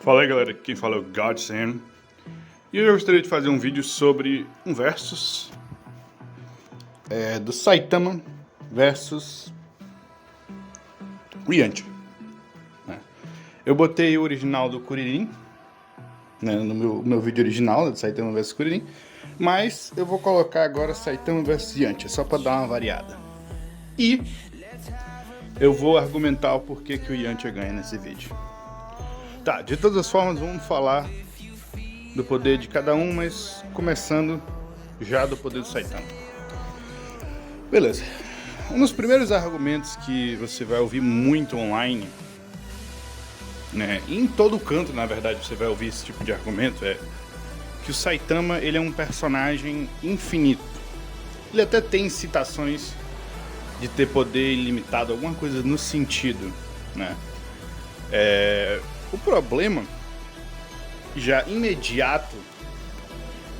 Fala aí galera, quem fala é o Godsend. E eu gostaria de fazer um vídeo sobre um versus do Saitama versus o Yantia, né? Eu botei o original do Kuririn, né, no meu vídeo original do Saitama versus Kuririn, mas eu vou colocar agora Saitama versus Yantia, só para dar uma variada. E eu vou argumentar o porquê que o Yantia ganha nesse vídeo. Tá, de todas as formas vamos falar do poder de cada um, mas começando já do poder do Saitama. Beleza. Um dos primeiros argumentos que você vai ouvir muito online, né, em todo canto na verdade você vai ouvir esse tipo de argumento, é que o Saitama ele é um personagem infinito. Ele até tem citações de ter poder ilimitado, alguma coisa no sentido, né? O problema já imediato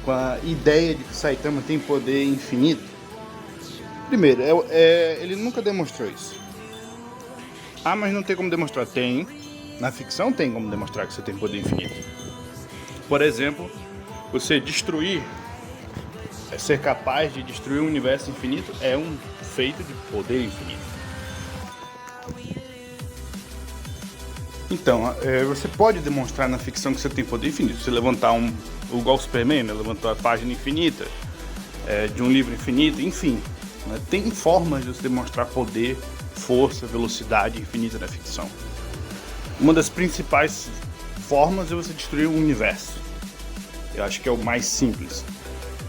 com a ideia de que o Saitama tem poder infinito, primeiro, ele nunca demonstrou isso. Ah, mas não tem como demonstrar. Tem. Na ficção tem como demonstrar que você tem poder infinito. Por exemplo, você destruir, ser capaz de destruir um universo infinito é um feito de poder infinito. Então, você pode demonstrar na ficção que você tem poder infinito. Você levantar igual o Superman, né? Levantou a página infinita de um livro infinito, enfim, né? Tem formas de você demonstrar poder, força, velocidade infinita na ficção. Uma das principais formas é você destruir o universo. Eu acho que é o mais simples.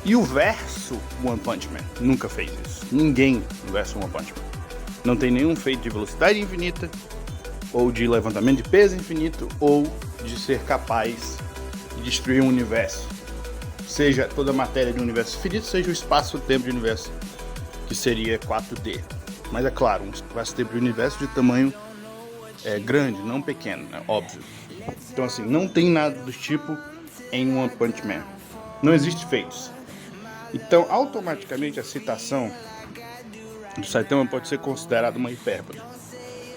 E o verso One Punch Man nunca fez isso. Ninguém no verso One Punch Man. Não tem nenhum feito de velocidade infinita, ou de levantamento de peso infinito, ou de ser capaz de destruir um universo. Seja toda a matéria de um universo infinito, seja o espaço-tempo de um universo, que seria 4D. Mas é claro, um espaço-tempo de universo de tamanho grande, não pequeno, né? Óbvio. Então assim, não tem nada do tipo em One Punch Man. Não existe feitos. Então, automaticamente a citação do Saitama pode ser considerada uma hipérbole.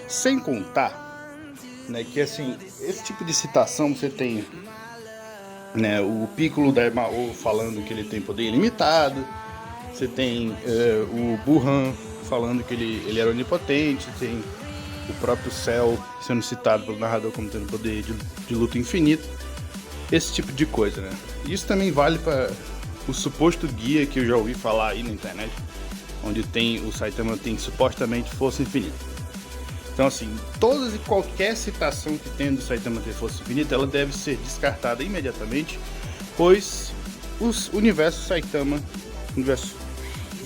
Sem contar, né, que assim, esse tipo de citação você tem, né, o Piccolo da Mao falando que ele tem poder ilimitado, você tem o Burhan falando que ele era onipotente, tem o próprio Cell sendo citado pelo narrador como tendo poder de luta infinito, esse tipo de coisa, né? Isso também vale para o suposto guia que eu já ouvi falar aí na internet, onde o Saitama tem supostamente força infinita. Então assim, todas e qualquer citação que tenha do Saitama ter força infinita, ela deve ser descartada imediatamente, pois o universo do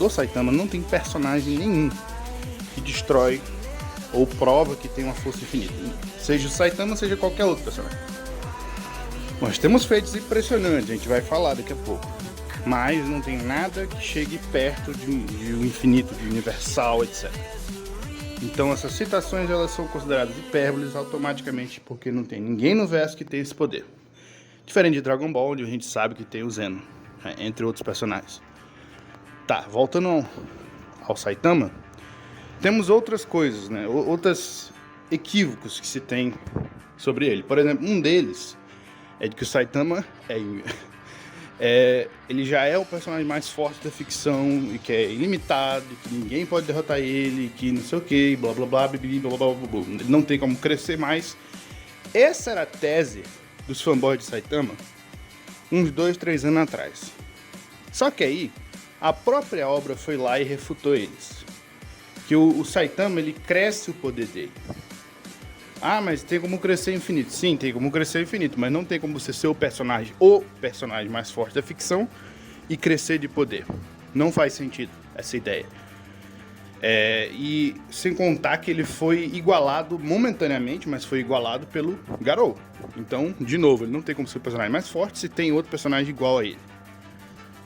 Saitama não tem personagem nenhum que destrói ou prova que tem uma força infinita. Seja o Saitama, seja qualquer outro personagem. Nós temos feitos impressionantes, a gente vai falar daqui a pouco. Mas não tem nada que chegue perto de um infinito, de universal, etc. Então essas citações elas são consideradas hipérboles automaticamente porque não tem ninguém no verso que tem esse poder. Diferente de Dragon Ball, onde a gente sabe que tem o Zeno, né, entre outros personagens. Tá, voltando ao Saitama, temos outras coisas, né, outros equívocos que se tem sobre ele. Por exemplo, um deles é de que o Saitama ele já é o personagem mais forte da ficção e que é ilimitado, que ninguém pode derrotar ele, que não sei o que, blá blá blá, blá blá blá blá, ele não tem como crescer mais. Essa era a tese dos fanboys de Saitama uns 2, 3 anos atrás. Só que aí a própria obra foi lá e refutou eles. Que o Saitama ele cresce o poder dele. Ah, mas tem como crescer infinito. Sim, tem como crescer infinito, mas não tem como você ser o personagem mais forte da ficção e crescer de poder. Não faz sentido essa ideia. E sem contar que ele foi igualado momentaneamente, mas foi igualado pelo Garou. Então, de novo, ele não tem como ser o personagem mais forte se tem outro personagem igual a ele.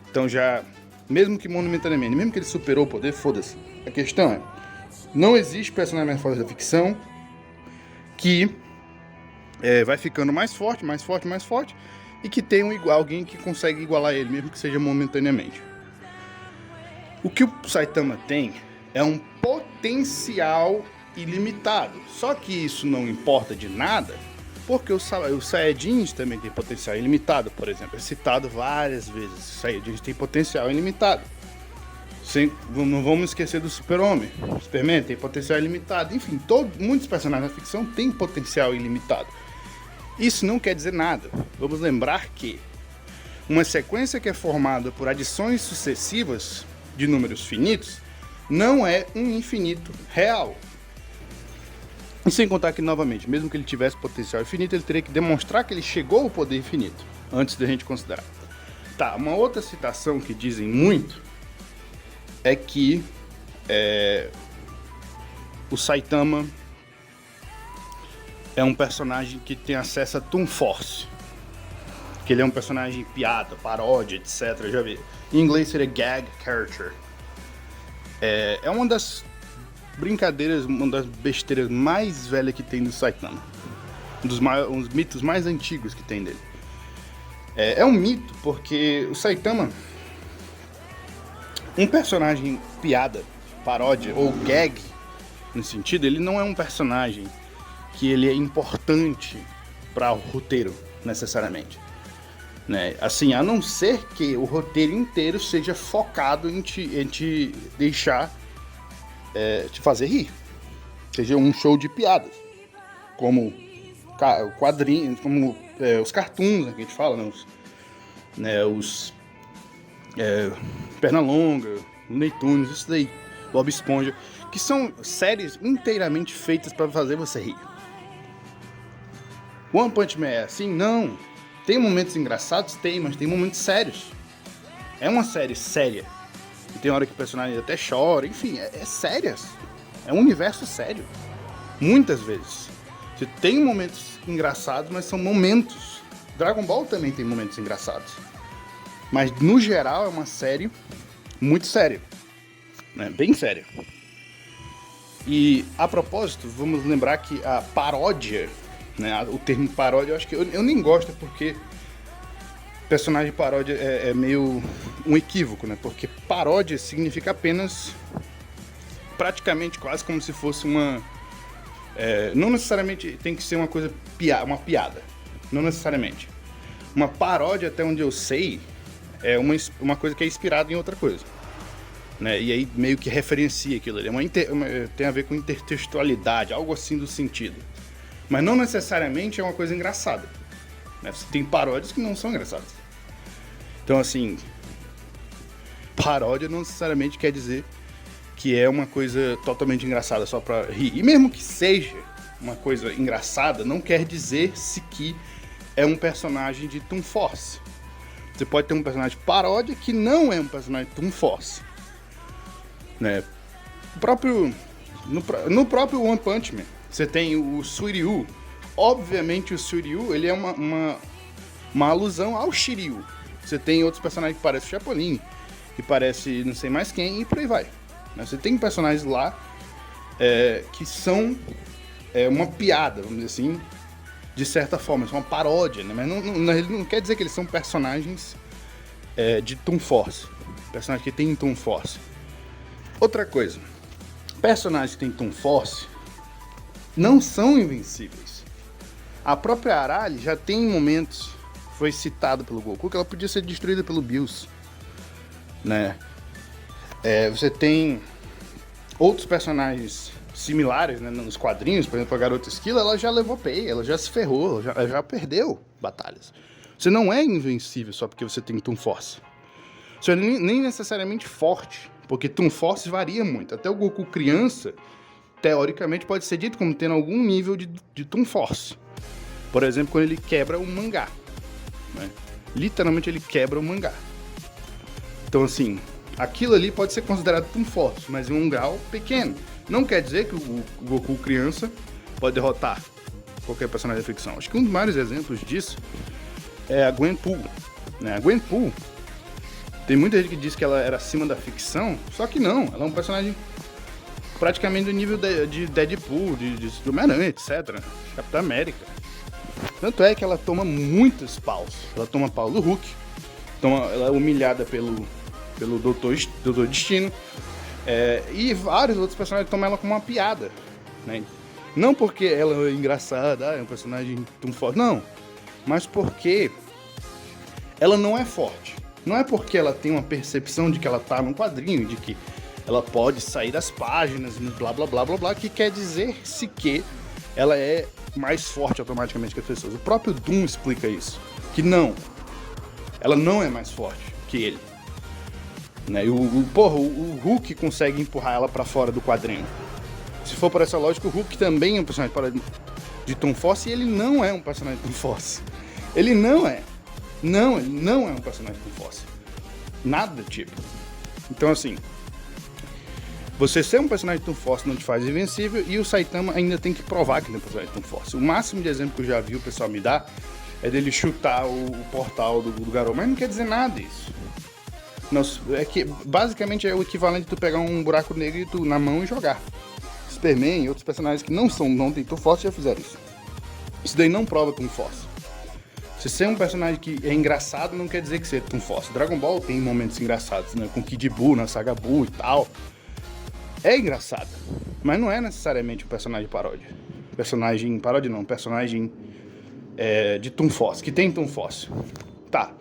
Então já, mesmo que momentaneamente, mesmo que ele superou o poder, foda-se. A questão é, não existe personagem mais forte da ficção que vai ficando mais forte, mais forte, mais forte, e que tem alguém que consegue igualar ele, mesmo que seja momentaneamente. O que o Saitama tem é um potencial ilimitado. Só que isso não importa de nada, Porque os Saiyajins também têm potencial ilimitado, por exemplo. É citado várias vezes. Os Saiyajins têm potencial ilimitado. Não vamos esquecer do Super-Homem. O Superman tem potencial ilimitado. Enfim, muitos personagens da ficção têm potencial ilimitado. Isso não quer dizer nada. Vamos lembrar que uma sequência que é formada por adições sucessivas de números finitos não é um infinito real. E sem contar que, novamente, mesmo que ele tivesse potencial infinito, ele teria que demonstrar que ele chegou ao poder infinito, antes da gente considerar. Tá, uma outra citação que dizem muito é que o Saitama é um personagem que tem acesso a Toon Force. Que ele é um personagem piada, paródia, etc. Já vi. Em inglês seria gag character. É uma das brincadeiras, uma das besteiras mais velhas que tem do Saitama. Um dos mitos mais antigos que tem dele. É um mito porque o Saitama, um personagem piada, paródia ou gag, no sentido, ele não é um personagem que ele é importante para o roteiro, necessariamente. Né? Assim, a não ser que o roteiro inteiro seja focado em te deixar te fazer rir. Seja um show de piadas. Como quadrinhos, como os cartoons, né, que a gente fala, né, os Pernalonga, Looney Tunes, isso daí, Bob Esponja, que são séries inteiramente feitas para fazer você rir. One Punch Man é assim? Não. Tem momentos engraçados? Tem, mas tem momentos sérios. É uma série séria. E tem hora que o personagem até chora, enfim, é séria. É um universo sério. Muitas vezes. Você tem momentos engraçados, mas são momentos. Dragon Ball também tem momentos engraçados. Mas, no geral, é uma série muito séria. Né? Bem séria. E, a propósito, vamos lembrar que a paródia, né? O termo paródia, eu acho que eu nem gosto, porque personagem paródia é meio um equívoco, né? Porque paródia significa apenas, praticamente quase como se fosse uma... não necessariamente tem que ser uma coisa, uma piada. Não necessariamente. Uma paródia, até onde eu sei, é uma coisa que é inspirada em outra coisa. Né? E aí meio que referencia aquilo ali. Tem a ver com intertextualidade, algo assim do sentido. Mas não necessariamente é uma coisa engraçada. Né? Você tem paródias que não são engraçadas. Então, assim, paródia não necessariamente quer dizer que é uma coisa totalmente engraçada só pra rir. E mesmo que seja uma coisa engraçada, não quer dizer-se que é um personagem de Toon Force. Você pode ter um personagem paródia que não é um personagem de Toon Force. Né? No próprio One Punch Man, você tem o Suiryu. Obviamente o Suiryu, ele é uma alusão ao Shiryu. Você tem outros personagens que parecem o Chapolin, que parece não sei mais quem, e por aí vai. Você tem personagens lá que são uma piada, vamos dizer assim, de certa forma, são uma paródia, né? Mas não quer dizer que eles são personagens de Toon Force. Personagens que tem Toon Force. Outra coisa, personagens que tem Toon Force não são invencíveis. A própria Arale já tem momentos, foi citado pelo Goku, que ela podia ser destruída pelo Bills. Né? Você tem outros personagens similares, né, nos quadrinhos, por exemplo, a Garota Esquilo, ela já levou pay, ela já se ferrou, ela já perdeu batalhas. Você não é invencível só porque você tem Toon Force. Você é nem necessariamente forte, porque Toon Force varia muito. Até o Goku criança, teoricamente, pode ser dito como tendo algum nível de Toon Force. Por exemplo, quando ele quebra o mangá. Né? Literalmente ele quebra o mangá. Então, assim, aquilo ali pode ser considerado Toon Force, mas em um grau pequeno. Não quer dizer que o Goku criança pode derrotar qualquer personagem da ficção. Acho que um dos maiores exemplos disso é a Gwenpool. Né? A Gwenpool, tem muita gente que diz que ela era acima da ficção, só que não. Ela é um personagem praticamente do nível de Deadpool, de Homem-Aranha, etc. Capitão América. Tanto é que ela toma muitos paus. Ela toma pau do Hulk, ela é humilhada pelo Doutor Destino, e vários outros personagens tomam ela como uma piada. Né? Não porque ela é engraçada, é um personagem tão forte, não. Mas porque ela não é forte. Não é porque ela tem uma percepção de que ela tá num quadrinho, de que ela pode sair das páginas, blá blá blá blá blá, que quer dizer-se que ela é mais forte automaticamente que as pessoas. O próprio Doom explica isso. Que não. Ela não é mais forte que ele. Né? O Hulk consegue empurrar ela pra fora do quadrinho. Se for por essa lógica, o Hulk também é um personagem de Tom Force e ele não é um personagem de Tom Force. Ele não é. Não, ele não é um personagem de Tom Force. Nada tipo. Então assim, você ser um personagem de Tom Force não te faz invencível e o Saitama ainda tem que provar que ele é um personagem de Tom Force. O máximo de exemplo que eu já vi o pessoal me dar é dele chutar o portal do Garou, mas não quer dizer nada isso. É que basicamente é o equivalente de tu pegar um buraco negro e tu na mão e jogar. Superman e outros personagens que não tem Tom Force já fizeram isso. Isso daí não prova Tom Force. Se ser um personagem que é engraçado não quer dizer que seja Tom Force. Dragon Ball tem momentos engraçados, né? Com Kid Buu na saga Buu e tal. É engraçado, mas não é necessariamente um personagem paródia. Personagem de Tom Force, que tem Tom Force. Tá.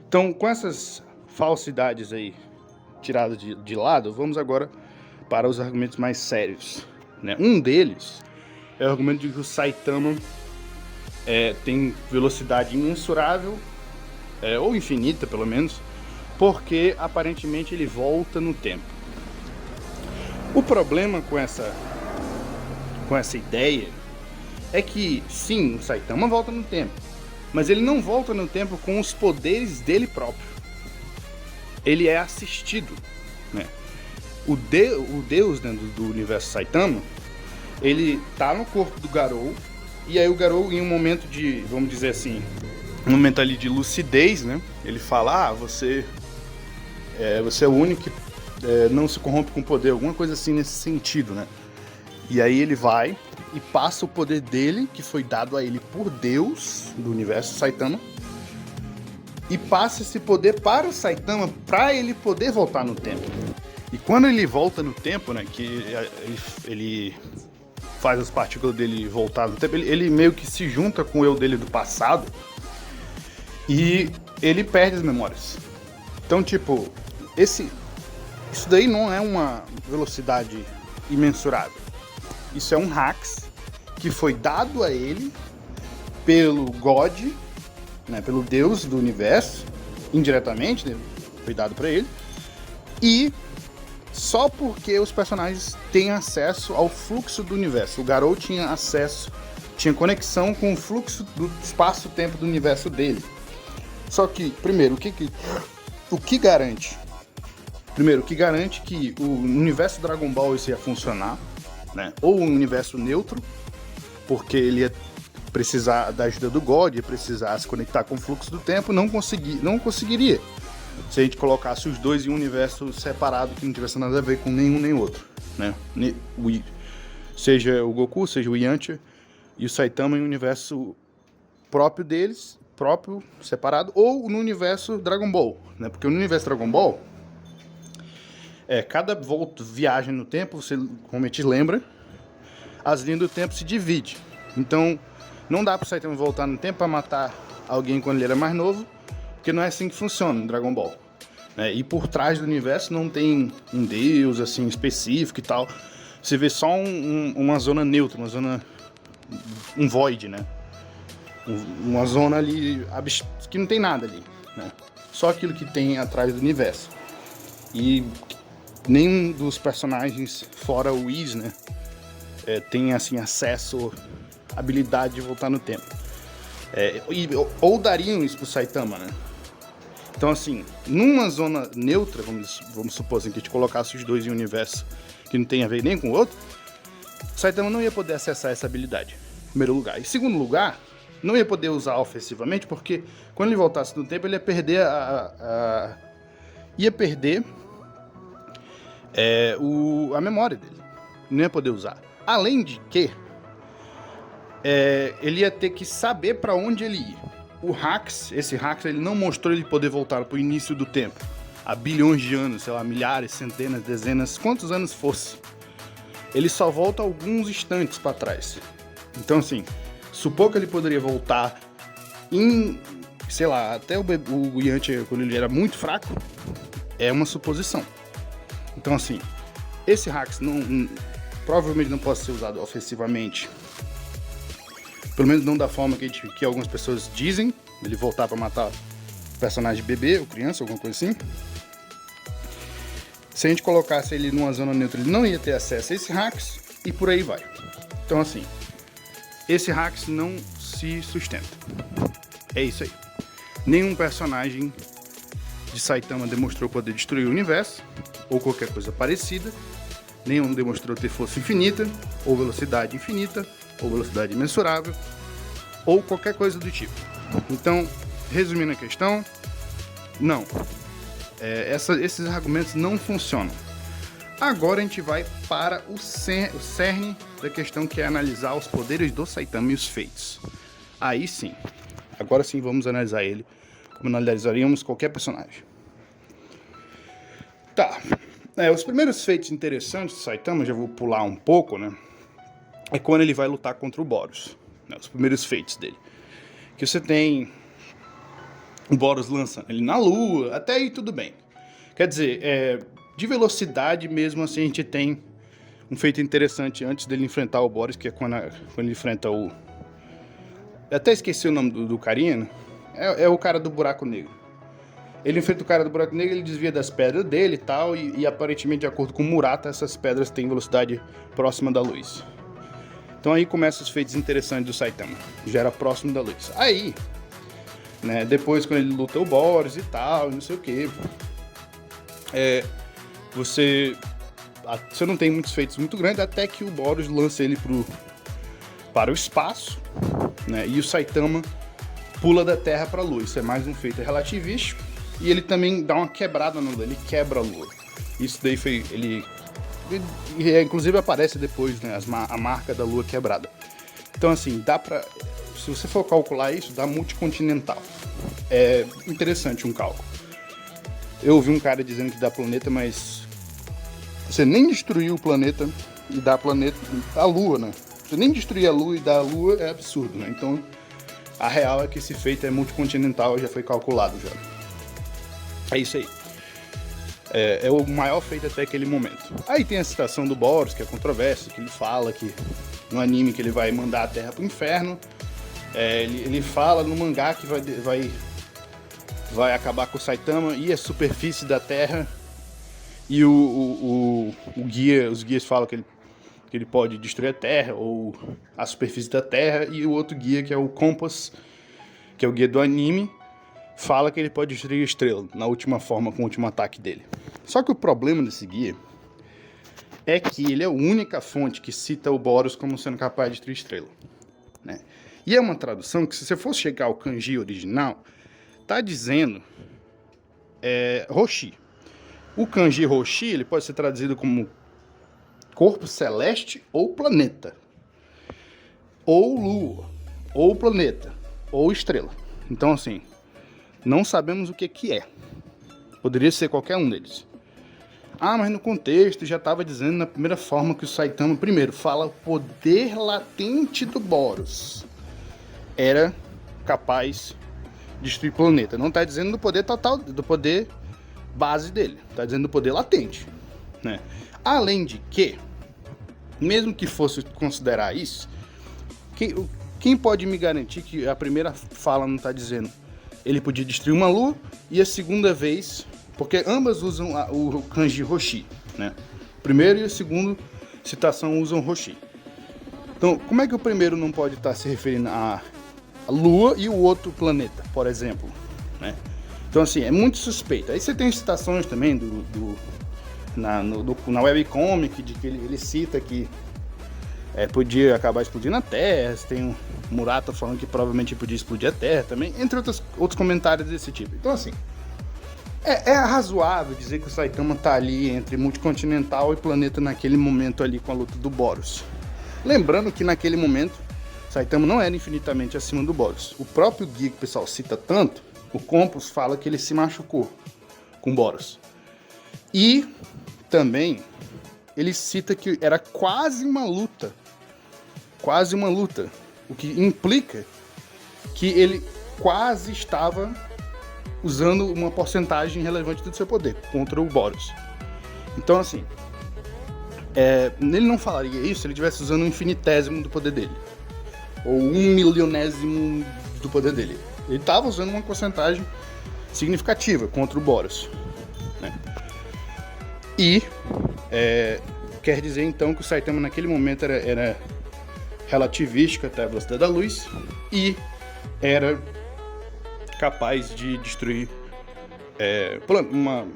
Então, com essas falsidades aí tiradas de lado, vamos agora para os argumentos mais sérios. Né? Um deles é o argumento de que o Saitama tem velocidade imensurável, ou infinita pelo menos, porque aparentemente ele volta no tempo. O problema com essa ideia é que, sim, o Saitama volta no tempo, mas ele não volta no tempo com os poderes dele próprio. Ele é assistido, né? O Deus dentro do universo Saitama, ele tá no corpo do Garou, e aí o Garou, em um momento de, vamos dizer assim, um momento ali de lucidez, né? Ele fala, você é o único que não se corrompe com poder, alguma coisa assim nesse sentido, né? E aí ele vai e passa o poder dele, que foi dado a ele por Deus do universo Saitama, e passa esse poder para o Saitama para ele poder voltar no tempo. E quando ele volta no tempo, né, que ele faz as partículas dele voltar no tempo, ele meio que se junta com o eu dele do passado e ele perde as memórias. Então, tipo, isso daí não é uma velocidade imensurável. Isso é um hacks que foi dado a ele pelo God, né, pelo Deus do universo, indiretamente, né, foi dado para ele, e só porque os personagens têm acesso ao fluxo do universo. O Garou tinha conexão com o fluxo do espaço-tempo do universo dele. Só que, primeiro, o que garante? Primeiro, o que garante que o universo Dragon Ball ia funcionar, né? Ou um universo neutro, porque ele ia precisar da ajuda do God, ia precisar se conectar com o fluxo do tempo, não conseguiria. Se a gente colocasse os dois em um universo separado que não tivesse nada a ver com nenhum nem outro, né? Seja o Goku, seja o Yantia e o Saitama em um universo próprio deles, próprio, separado, ou no universo Dragon Ball, né? Porque no universo Dragon Ball, cada viagem no tempo, você, como a gente lembra, as linhas do tempo se dividem. Então, não dá pro Saitama voltar no tempo para matar alguém quando ele era mais novo, porque não é assim que funciona no Dragon Ball. E por trás do universo não tem um deus assim específico e tal. Você vê só uma zona neutra, um void, né? Uma zona ali que não tem nada ali, né? Só aquilo que tem atrás do universo. E nenhum dos personagens, fora o Whis, né, tem assim acesso, habilidade de voltar no tempo. Ou dariam isso pro Saitama, né? Então, assim, numa zona neutra, vamos supor assim, que a gente colocasse os dois em um universo que não tem a ver nem com o outro, o Saitama não ia poder acessar essa habilidade, em primeiro lugar. Em segundo lugar, não ia poder usar ofensivamente, porque quando ele voltasse no tempo, ele ia perder a memória dele. Não ia poder usar. Além de que, ele ia ter que saber para onde ele ia. Esse hacks, ele não mostrou ele poder voltar para o início do tempo. Há bilhões de anos, sei lá, milhares, centenas, dezenas, quantos anos fosse. ele só volta alguns instantes para trás. Então, assim, supor que ele poderia voltar em, sei lá, até o Yantia, quando ele era muito fraco, é uma suposição. Então, assim, esse Hacks provavelmente não pode ser usado ofensivamente. Pelo menos não da forma que algumas pessoas dizem, ele voltar para matar personagem bebê ou criança, alguma coisa assim. Se a gente colocasse ele numa zona neutra, ele não ia ter acesso a esse Hacks e por aí vai. Então, assim, esse Hacks não se sustenta. É isso aí. Nenhum personagem de Saitama demonstrou poder destruir o universo, ou qualquer coisa parecida. Nenhum demonstrou ter força infinita, ou velocidade infinita, ou velocidade imensurável, ou qualquer coisa do tipo. Então, resumindo a questão, não. Esses argumentos não funcionam. Agora a gente vai para o cerne da questão, que é analisar os poderes do Saitama e os feitos. Aí sim, agora sim vamos analisar ele como analisaríamos qualquer personagem. Tá, os primeiros feitos interessantes do Saitama, já vou pular um pouco, né? É quando ele vai lutar contra o Boros, né? Os primeiros feitos dele. Que você tem o Boros lançando ele na Lua, até aí tudo bem. Quer dizer, de velocidade mesmo assim a gente tem um feito interessante antes dele enfrentar o Boros, que é quando ele enfrenta o... Eu até esqueci o nome do carinha, né? É o cara do buraco negro. Ele enfrenta o cara do buraco negro, ele desvia das pedras dele e tal, e aparentemente, de acordo com o Murata, essas pedras têm velocidade próxima da luz. Então aí começam os feitos interessantes do Saitama, já era próximo da luz. Aí, né, depois quando ele luta o Boros e tal, não sei o que, você não tem muitos feitos muito grandes, até que o Boros lança ele para o espaço, né, e o Saitama pula da Terra para a Lua. Isso é mais um feito relativístico, e ele também dá uma quebrada na Lua, ele quebra a Lua. Isso daí foi... inclusive aparece depois, né, a marca da Lua quebrada. Então, assim, dá pra... Se você for calcular isso, dá multicontinental. É interessante um cálculo. Eu ouvi um cara dizendo que dá planeta, mas você nem destruir o planeta e dá planeta... A Lua, né? Você nem destruir a Lua e dar a Lua é absurdo, né? Então, a real é que esse feito é multicontinental, já foi calculado já. É isso aí. É o maior feito até aquele momento. Aí tem a citação do Boros, que é controversa, que ele fala que no anime que ele vai mandar a Terra pro inferno. Ele fala no mangá que vai acabar com o Saitama e a superfície da Terra. E os guias falam que ele pode destruir a Terra ou a superfície da Terra. E o outro guia, que é o Compass, que é o guia do anime, fala que ele pode destruir a estrela na última forma, com o último ataque dele. Só que o problema desse guia é que ele é a única fonte que cita o Boros como sendo capaz de destruir a estrela, né? E é uma tradução que, se você for chegar ao kanji original, tá dizendo Roshi. O kanji Roshi, ele pode ser traduzido como corpo celeste ou planeta, ou lua, ou planeta, ou estrela. Então, assim, não sabemos o que é. Poderia ser qualquer um deles. Ah, mas no contexto já estava dizendo na primeira forma que o Saitama, primeiro, fala o poder latente do Boros era capaz de destruir o planeta. Não está dizendo do poder total, do poder base dele. Está dizendo do poder latente, né? Além de que, mesmo que fosse considerar isso, quem pode me garantir que a primeira fala não está dizendo ele podia destruir uma lua, e a segunda vez, porque ambas usam o kanji Roshi, né? O primeiro e o segundo citação usam Roshi. Então, como é que o primeiro não pode estar se referindo à lua e o outro planeta, por exemplo, né? Então, assim, é muito suspeito. Aí você tem citações também na webcomic, de que ele cita que podia acabar explodindo a Terra. Você tem o Murata falando que provavelmente podia explodir a Terra também, entre outros comentários desse tipo. Então, assim, é razoável dizer que o Saitama tá ali entre multicontinental e planeta naquele momento ali com a luta do Boros. Lembrando que naquele momento Saitama não era infinitamente acima do Boros. O próprio guia que o pessoal cita tanto, o Compass, fala que ele se machucou com Boros. E também ele cita que era quase uma luta, o que implica que ele quase estava usando uma porcentagem relevante do seu poder contra o Boros. Então, assim, ele não falaria isso se ele estivesse usando um infinitésimo do poder dele, ou 1.000.000º do poder dele. Ele estava usando uma porcentagem significativa contra o Boros, né? E quer dizer então que o Saitama naquele momento era relativístico até a velocidade da luz e era capaz de destruir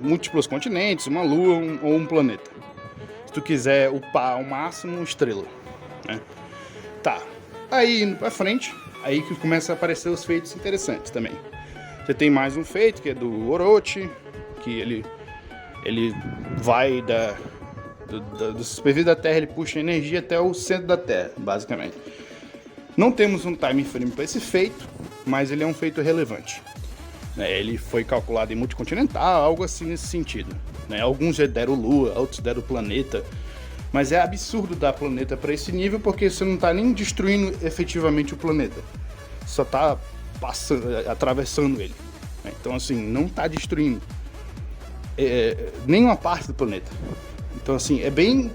múltiplos continentes, uma lua ou um planeta. Se tu quiser upar ao máximo, estrela, né? Tá. Aí indo pra frente, aí que começa a aparecer os feitos interessantes também. Você tem mais um feito que é do Orochi, que ele vai do superfície da Terra, ele puxa energia até o centro da Terra, basicamente. Não temos um time frame para esse feito, mas ele é um feito relevante. Ele foi calculado em multicontinental, algo assim nesse sentido. Alguns já deram lua, outros deram planeta, mas é absurdo dar planeta para esse nível porque você não está nem destruindo efetivamente o planeta, só está atravessando ele. Então, assim, não está destruindo nenhuma parte do planeta. Então, assim, é bem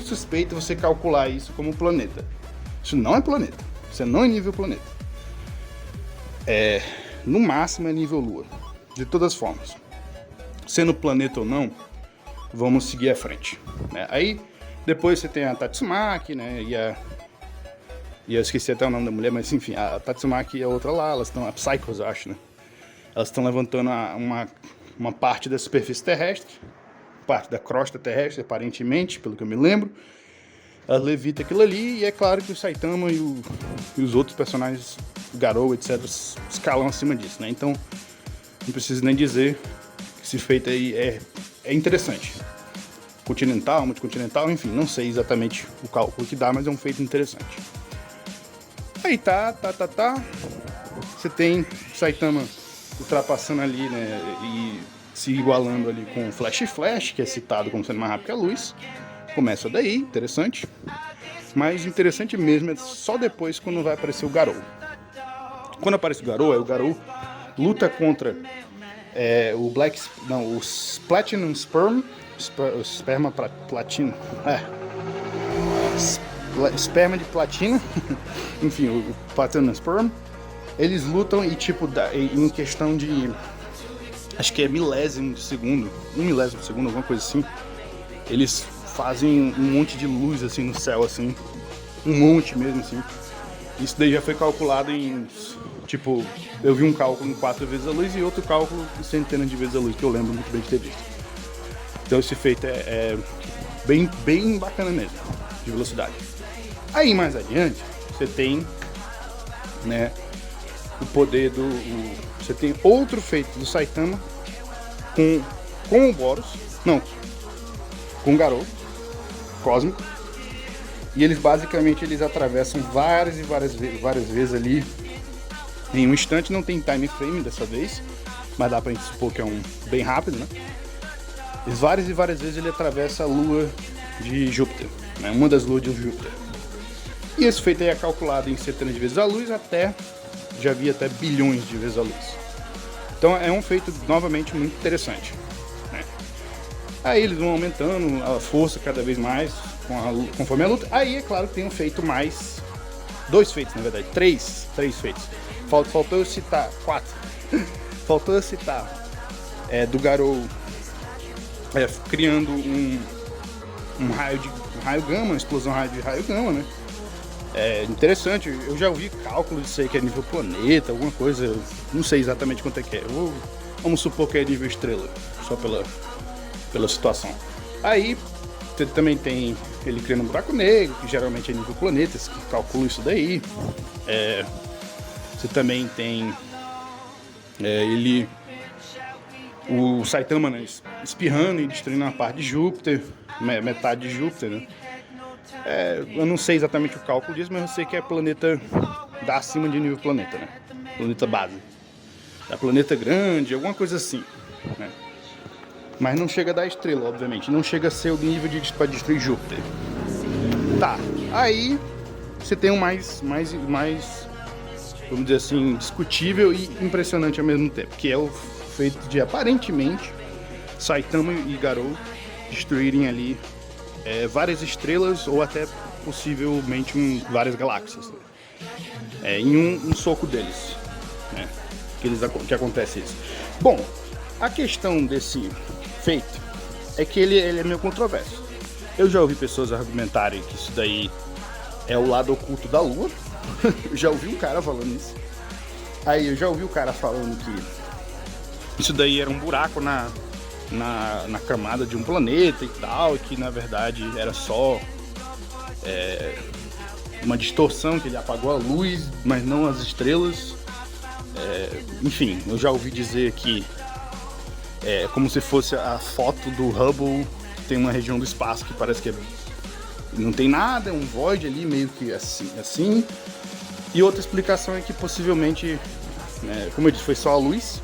suspeito você calcular isso como planeta. Isso não é planeta. Isso não é nível planeta. No máximo é nível lua. De todas as formas. Sendo planeta ou não, vamos seguir à frente. Aí, depois você tem a Tatsumaki, né? E eu esqueci até o nome da mulher, mas enfim, a Tatsumaki e a outra lá, elas estão, a Psychos, eu acho, né? Elas estão levantando uma parte da superfície terrestre, parte da crosta terrestre, aparentemente, pelo que eu me lembro. Ela levita aquilo ali, e é claro que o Saitama e os outros personagens, o Garou, etc., escalam acima disso, né? Então, não preciso nem dizer que esse feito aí é interessante. Continental, multicontinental, enfim, não sei exatamente o cálculo que dá, mas é um feito interessante. Aí tá. Você tem Saitama ultrapassando ali, né, e se igualando ali com o Flash, que é citado como sendo mais rápido que a luz. Começa daí, interessante. Mas interessante mesmo é só depois quando vai aparecer o Garou. Quando aparece o Garou luta contra o Platinum Sperm, esperma platino, esperma de platina, enfim, o Platinum Sperm. Eles lutam e tipo, em questão de, acho que é milésimo de segundo, alguma coisa assim, eles fazem um monte de luz assim no céu, assim, um monte mesmo assim. Isso daí já foi calculado em, tipo, eu vi um cálculo em 4 vezes a luz e outro cálculo em centenas de vezes a luz, que eu lembro muito bem de ter visto. Então esse feito é bem bacana mesmo, de velocidade. Aí mais adiante, você tem, né, o poder você tem outro feito do Saitama com o Boros, não, com o Garou cósmico, e eles basicamente atravessam várias vezes ali em um instante. Não tem time frame dessa vez, mas dá pra gente supor que é bem rápido, né? E várias vezes ele atravessa a lua de Júpiter, né? Uma das luas de Júpiter. E esse feito aí é calculado em centenas de vezes a luz, já vi até bilhões de vezes a luz. Então é um feito novamente muito interessante, né? Aí eles vão aumentando a força cada vez mais conforme a luta. Aí é claro que tem um feito mais, 2 feitos na verdade, 3 feitos. Faltou eu citar 4. Faltou eu citar do Garou criando um raio gama, uma explosão de raio gama, né? É interessante, eu já ouvi cálculo disso aí que é nível planeta, alguma coisa, não sei exatamente quanto é que é. Vamos supor que é nível estrela, só pela situação. Aí você também tem ele criando um buraco negro, que geralmente é nível planetas, que calcula isso daí. Você também tem o Saitama, né, espirrando e destruindo uma parte de Júpiter, metade de Júpiter, né? Eu não sei exatamente o cálculo disso, mas eu sei que é planeta da acima de nível planeta, né? Planeta base. É planeta grande, alguma coisa assim, né? Mas não chega a dar estrela, obviamente. Não chega a ser o nível para destruir Júpiter. Tá, aí você tem um mais, vamos dizer assim, discutível e impressionante ao mesmo tempo, que é o feito de, aparentemente, Saitama e Garou destruírem ali várias estrelas ou até possivelmente várias galáxias, né? Em um soco deles, né? Que acontece isso. Bom, a questão desse feito é que ele é meio controverso. Eu já ouvi pessoas argumentarem que isso daí é o lado oculto da Lua. Eu já ouvi um cara falando isso. Aí eu já ouvi o cara falando que isso daí era um buraco na camada de um planeta e tal, e que na verdade era só uma distorção, que ele apagou a luz, mas não as estrelas. Enfim, eu já ouvi dizer que é como se fosse a foto do Hubble, que tem uma região do espaço que parece que não tem nada, é um void ali, meio que assim. E outra explicação é que possivelmente, como eu disse, foi só a luz.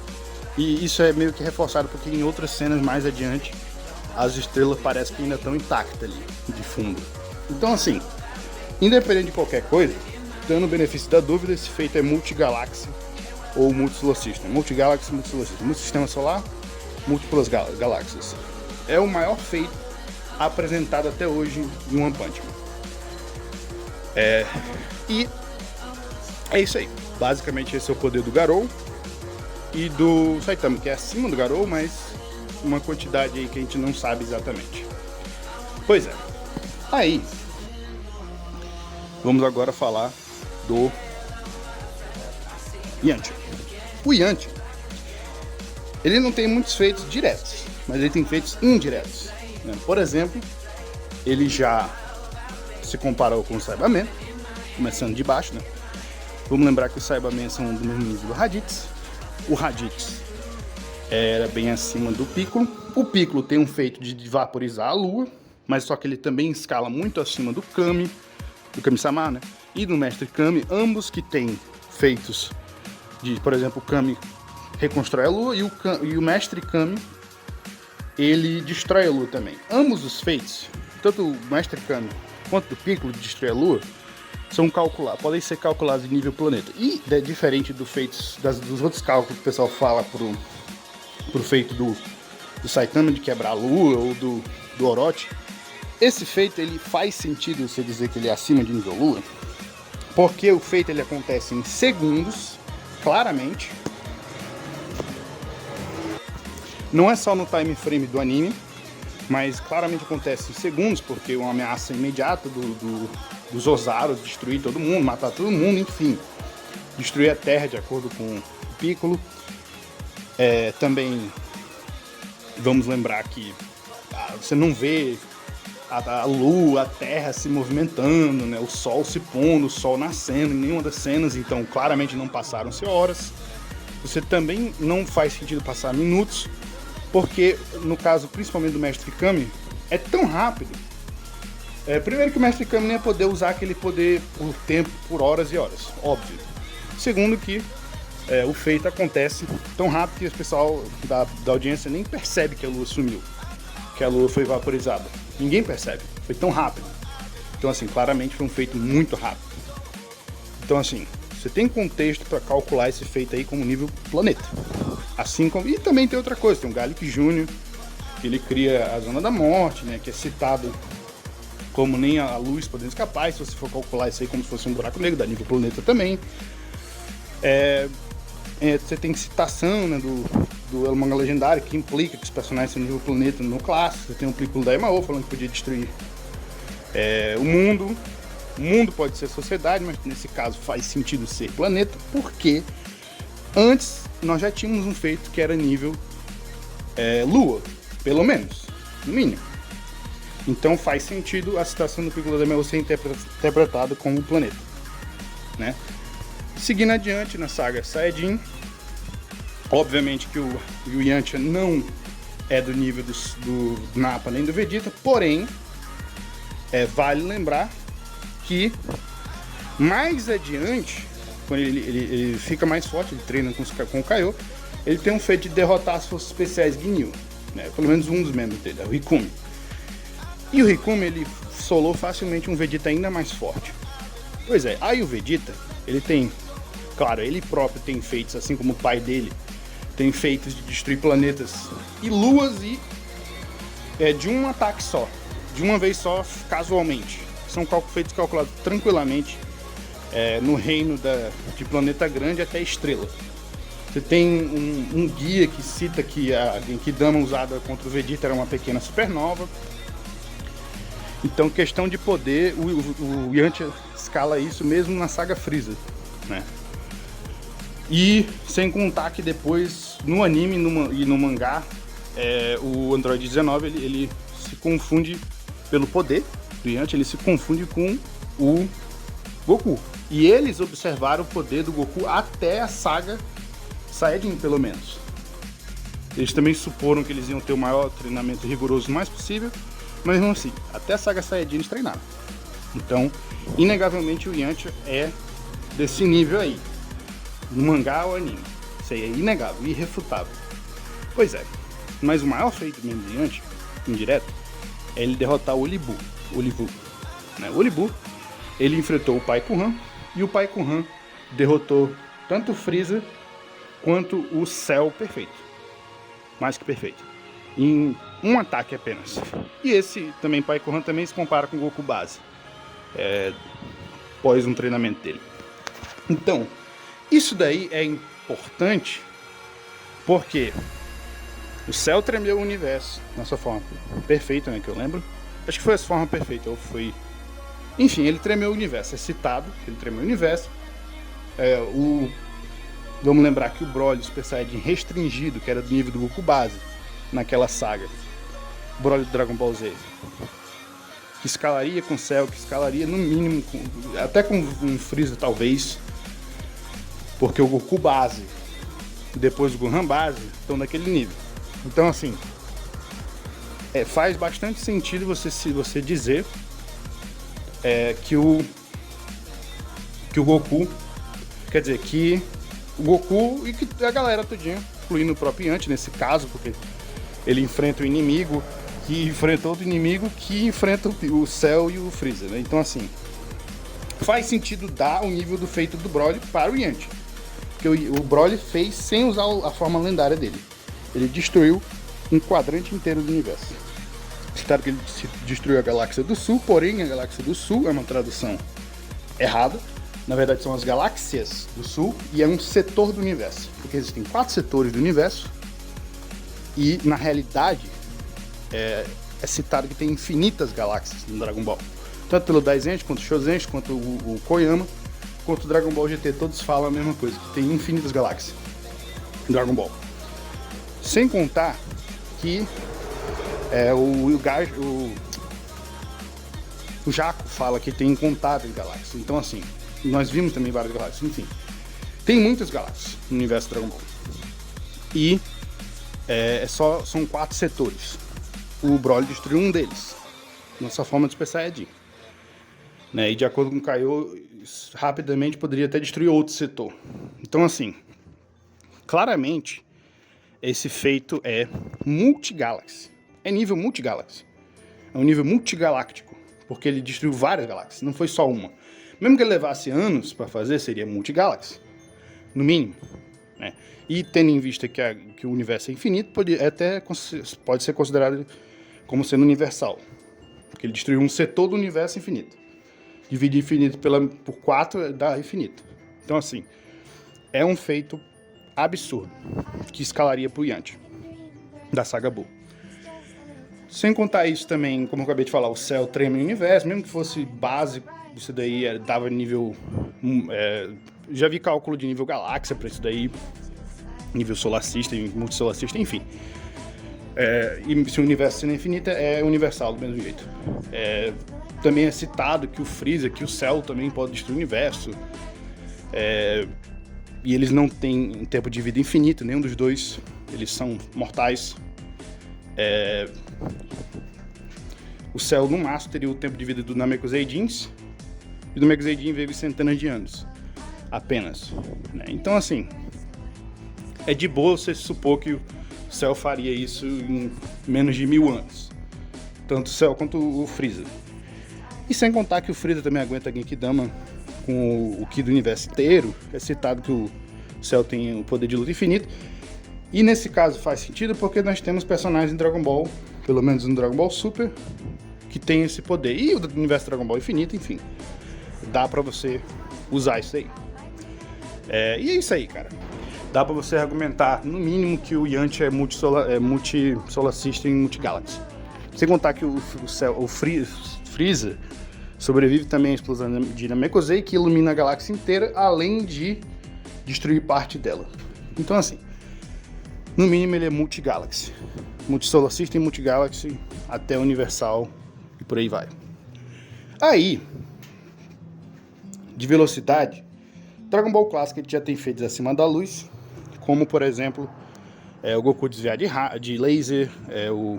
E isso é meio que reforçado porque em outras cenas mais adiante as estrelas parecem que ainda estão intactas ali, de fundo. Então assim, independente de qualquer coisa, dando o benefício da dúvida, esse feito é multigaláxia ou multisolar system. Multigalaxy, multisolar system. Multisistema solar, múltiplas galáxias. É o maior feito apresentado até hoje em One Punch Man. E é isso aí. Basicamente esse é o poder do Garou e do Saitama, que é acima do Garou, mas uma quantidade aí que a gente não sabe exatamente. Pois é. Aí, vamos agora falar do Yantia. O Yantia, ele não tem muitos feitos diretos, mas ele tem feitos indiretos, né? Por exemplo, ele já se comparou com o Saibaman, começando de baixo, né? Vamos lembrar que os Saibaman são do mesmo nível do Raditz. O Raditz era bem acima do Piccolo. O Piccolo tem um feito de vaporizar a Lua, mas só que ele também escala muito acima do Kami, do Kami-sama, né? E do Mestre Kami, ambos que têm feitos de, por exemplo, o Kami reconstrói a Lua e o Mestre Kami, ele destrói a Lua também. Ambos os feitos, tanto o Mestre Kami quanto do Piccolo de destruir a Lua, podem ser calculados em nível planeta. E diferente dos outros cálculos que o pessoal fala pro feito do Saitama de quebrar a Lua ou do Orochi, esse feito ele faz sentido você dizer que ele é acima de nível Lua, porque o feito ele acontece em segundos, claramente. Não é só no time frame do anime, mas claramente acontece em segundos, porque é uma ameaça imediata dos Ozaru, destruir todo mundo, matar todo mundo, enfim. Destruir a Terra, de acordo com o Piccolo. Também vamos lembrar que você não vê a Lua, a Terra se movimentando, né? O Sol se pondo, o Sol nascendo em nenhuma das cenas, então claramente não passaram-se horas. Você também não faz sentido passar minutos, porque no caso principalmente do Mestre Kami, é tão rápido. Primeiro que o Mestre Kami nem ia poder usar aquele poder por tempo, por horas e horas, óbvio. Segundo que o feito acontece tão rápido que o pessoal da audiência nem percebe que a Lua sumiu, que a Lua foi vaporizada. Ninguém percebe, foi tão rápido. Então assim, claramente foi um feito muito rápido. Então assim, você tem contexto para calcular esse feito aí como nível planeta. Assim como, e também tem outra coisa, tem um Gallic Jr., que ele cria a Zona da Morte, né, que é citado como nem a luz podendo escapar, e se você for calcular isso aí como se fosse um buraco negro, dá nível planeta também. Você tem citação, né, do manga legendário, que implica que os personagens são nível planeta no clássico. Você tem um Piccolo da Yamao falando que podia destruir o mundo. O mundo pode ser sociedade, mas nesse caso faz sentido ser planeta, porque antes nós já tínhamos um feito que era nível Lua, pelo menos, no mínimo. Então faz sentido a citação do Piccolo da Yamao ser interpretada como planeta, né? Seguindo adiante na saga Saiyajin, obviamente que o Yantia não é do nível do Nappa nem do Vegeta, porém vale lembrar que mais adiante, quando ele fica mais forte, ele treina com o Kaiô, ele tem um feito de derrotar as forças especiais Ginyu. né? Pelo menos um dos membros dele, é o Rikumi. E o Rikumi, ele solou facilmente um Vegeta ainda mais forte. Pois é, aí o Vegeta, ele tem, claro, ele próprio tem feitos, assim como o pai dele, tem feitos de destruir planetas e luas e de um ataque só, de uma vez só, casualmente. São feitos calculados tranquilamente no reino de planeta grande até estrela. Você tem um guia que cita que a Genkidama usada contra o Vegeta era uma pequena supernova. Então, questão de poder, o Yantia escala isso mesmo na saga Freeza, né? E sem contar que depois, no anime e no mangá, o Android 19 ele se confunde pelo poder do Yantia, ele se confunde com o Goku. E eles observaram o poder do Goku até a saga Saiyajin, pelo menos. Eles também suporam que eles iam ter o maior treinamento rigoroso mais possível, mas não assim, até a saga Saiyajin eles treinaram. Então, inegavelmente o Yantia é desse nível aí, no mangá ou anime. Isso aí é inegável, irrefutável. Pois é, mas o maior feito mesmo do Yantia, indireto, é ele derrotar o Olibu. Né? O Olibu, ele enfrentou o Pai Kuhan, e o Pai Kuhan derrotou tanto o Freeza quanto o Cell perfeito. Mais que perfeito. Em um ataque apenas. E esse também, Pai Kuhan, também se compara com o Goku base. Após um treinamento dele. Então, isso daí é importante porque o Cell tremeu o universo na sua forma perfeita, né, que eu lembro. Acho que foi essa forma perfeita, ou foi... Enfim, ele tremeu o universo, é citado que ele tremeu o universo. Vamos lembrar que o Broly Super Saiyajin restringido, que era do nível do Goku base, naquela saga, Broly do Dragon Ball Z, que escalaria com Cell, que escalaria no mínimo, até com um Freeza talvez, porque o Goku base e depois o Gohan base estão naquele nível. Então assim, faz bastante sentido você dizer que o Goku, quer dizer, que o Goku e que a galera todinha, incluindo o próprio Yantia nesse caso, porque ele enfrenta o inimigo que enfrenta outro inimigo que enfrenta o Cell e o Freeza, né? Então assim, faz sentido dar o nível do feito do Broly para o Yantia, porque o Broly fez sem usar a forma lendária dele. Ele destruiu um quadrante inteiro do universo. Claro que ele destruiu a Galáxia do Sul, porém a Galáxia do Sul é uma tradução errada. Na verdade são as Galáxias do Sul e é um setor do universo, porque existem 4 setores do universo e na realidade é citado que tem infinitas galáxias no Dragon Ball. Tanto pelo Daishenshi, quanto o Shozenshi, quanto o Koyama, quanto o Dragon Ball GT, todos falam a mesma coisa, que tem infinitas galáxias no Dragon Ball. Sem contar que o Jaco fala que tem incontáveis galáxias. Então assim, nós vimos também várias galáxias, enfim. Tem muitas galáxias no universo Dragon Ball. E são 4 setores. O Broly destruiu um deles, na sua forma de Super Saiyajin. Né? E de acordo com o Kaiô, rapidamente poderia até destruir outro setor. Então assim, claramente, esse feito é multigalaxy. É nível multigalaxy. É um nível multigaláctico, porque ele destruiu várias galáxias, não foi só uma. Mesmo que ele levasse anos para fazer, seria multigalaxy, no mínimo. Né? E tendo em vista que o universo é infinito, pode ser considerado como sendo universal. Porque ele destruiu um setor do universo infinito. Dividir infinito por 4 dá infinito. Então assim, é um feito absurdo, que escalaria pro Yantia, da saga Buu. Sem contar isso também, como eu acabei de falar, o Cell treme o universo, mesmo que fosse básico, isso daí dava nível... já vi cálculo de nível galáxia para isso daí, nível solar system, multisolar system, enfim. E se o universo sendo infinito, é universal do mesmo jeito. Também é citado que o Freeza, que o Cell também pode destruir o universo. E eles não têm tempo de vida infinito, nenhum dos dois. Eles são mortais. O Cell no máximo teria o tempo de vida do Namekuseidins, e do Namekuseidin vive centenas de anos apenas, né? Então assim, é de boa você supor que o Cell faria isso em menos de 1000 anos. Tanto o Cell quanto o Freeza. E sem contar que o Freeza também aguenta Genkidama com o Ki do universo inteiro. É citado que o Cell tem o poder de luta infinito. E nesse caso faz sentido porque nós temos personagens em Dragon Ball, pelo menos no Dragon Ball Super, que tem esse poder. E o universo Dragon Ball Infinito, enfim. Dá pra você usar isso aí. E é isso aí, cara. Dá pra você argumentar, no mínimo, que o Yantia é multi-Solar System e multi-Galaxy. Sem contar que o Freeza sobrevive também à explosão de Namekusei, que ilumina a galáxia inteira, além de destruir parte dela. Então, assim, no mínimo ele é multi-Galaxy. Multi-Solar System, multi-Galaxy, até Universal e por aí vai. Aí, de velocidade, Dragon Ball Clássico já tem feitos acima da luz, como, por exemplo, o Goku desviar de laser, o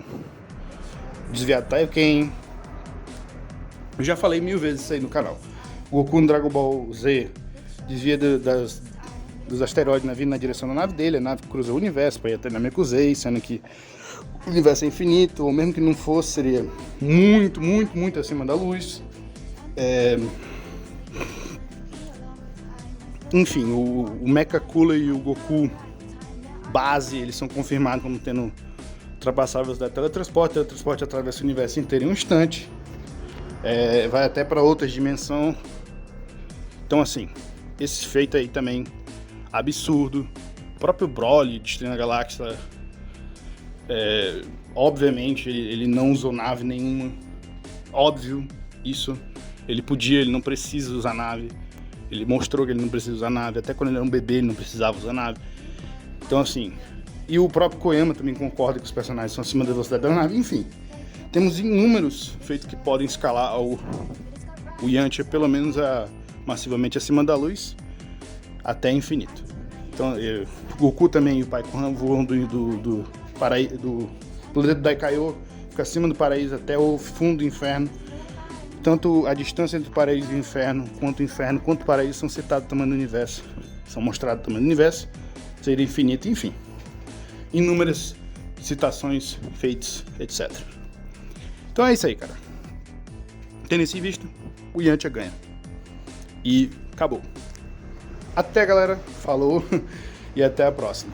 desviar de Taiyoken. Eu já falei 1000 vezes isso aí no canal. O Goku no Dragon Ball Z desvia dos asteroides na direção da nave dele, a nave cruza o universo para ir até Namekusei, sendo que o universo é infinito, ou mesmo que não fosse, seria muito, muito, muito acima da luz. Enfim, o Mecha Cooler e o Goku base, eles são confirmados como tendo ultrapassado a velocidade de teletransporte atravessa o universo inteiro em um instante. Vai até para outras dimensões. Então, assim, esse feito aí também absurdo. O próprio Broly destruindo a galáxia, obviamente ele não usou nave nenhuma, óbvio isso. Ele não precisa usar nave. Ele mostrou que ele não precisa usar nave. Até quando ele era um bebê ele não precisava usar nave. Então, assim, e o próprio Koyama também concorda que os personagens são acima da velocidade da nave. Enfim, temos inúmeros feitos que podem escalar o Yantia pelo menos massivamente acima da luz até infinito. Então, o Goku também e o Pai Gohan voam do planeta do Daikaio, fica acima do paraíso até o fundo do inferno. Tanto a distância entre o paraíso e o inferno quanto o paraíso são citados no tamanho do universo. São mostrados no tamanho do universo, seria infinito, enfim. Inúmeras citações, feitos, etc. Então é isso aí, cara. Tendo isso em vista, o Yantia ganha. E acabou. Até, galera. Falou e até a próxima.